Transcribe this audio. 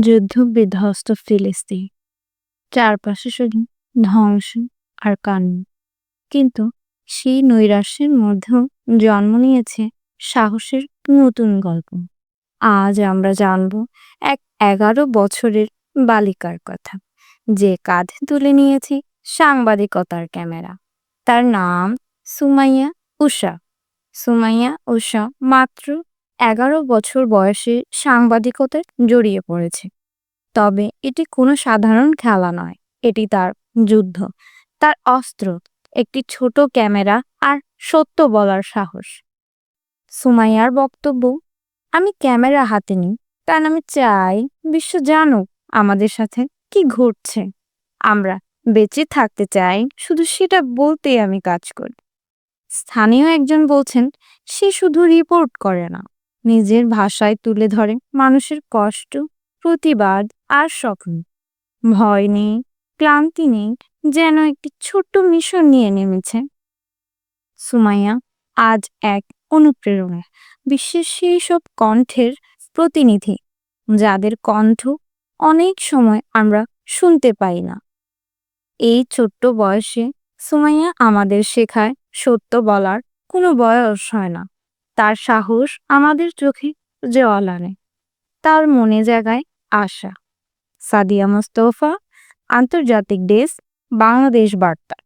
যুদ্ধ-বিধ্বস্ত ফিলিস্তিন। চারপাশে শুধু ধ্বংস আর কান্না। কিন্তু সেই নৈরাশ্যের মধ্যেও জন্ম নিয়েছে সাহসের নতুন গল্প। আজ আমরা জানব এক ১১ বছরের বালিকার কথা, যে কাঁধে তুলে নিয়েছে সাংবাদিকতার ক্যামেরা। তার নাম সুমাইয়া উষা। সুমাইয়া উষা মাত্র ১১ বছর বয়সে সাংবাদিকতায় জড়িয়ে পড়েছে। তবে এটি কোনো সাধারণ খেলা নয়, এটি তার যুদ্ধ, তার অস্ত্র, একটি ছোট ক্যামেরা আর সত্য বলার সাহস। সুমাইয়ার বক্তব্য, আমি ক্যামেরা হাতে নিই কারণ আমি চাই বিশ্ব জানুক আমাদের সাথে কি ঘটছে। আমরা বেঁচে থাকতে চাই, শুধু সেটা বলতেই আমি কাজ করি। স্থানীয় একজন বলছেন, সে শুধু রিপোর্ট করে না, নিজের ভাষায় তুলে ধরে মানুষের কষ্ট, প্রতিবাদ আর স্বপ্ন। ভয় নেই, ক্লান্তি নেই, যেন একটি ছোট্ট মিশন নিয়ে নেমেছে। সুমাইয়া আজ এক অনুপ্রেরণা, বিশ্বের সেই সব কণ্ঠের প্রতিনিধি যাদের কণ্ঠ অনেক সময় আমরা শুনতে পাই না। এই ছোট্ট বয়সে সুমাইয়া আমাদের শেখায়, সত্য বলার কোনো বয়স হয় না। তার সাহস আমাদের চোখে জল আনে, তার মনে জাগায় আশা। সাদিয়া মোস্তফা, আন্তর্জাতিক ডেস্ক, বাংলাদেশ বার্তা।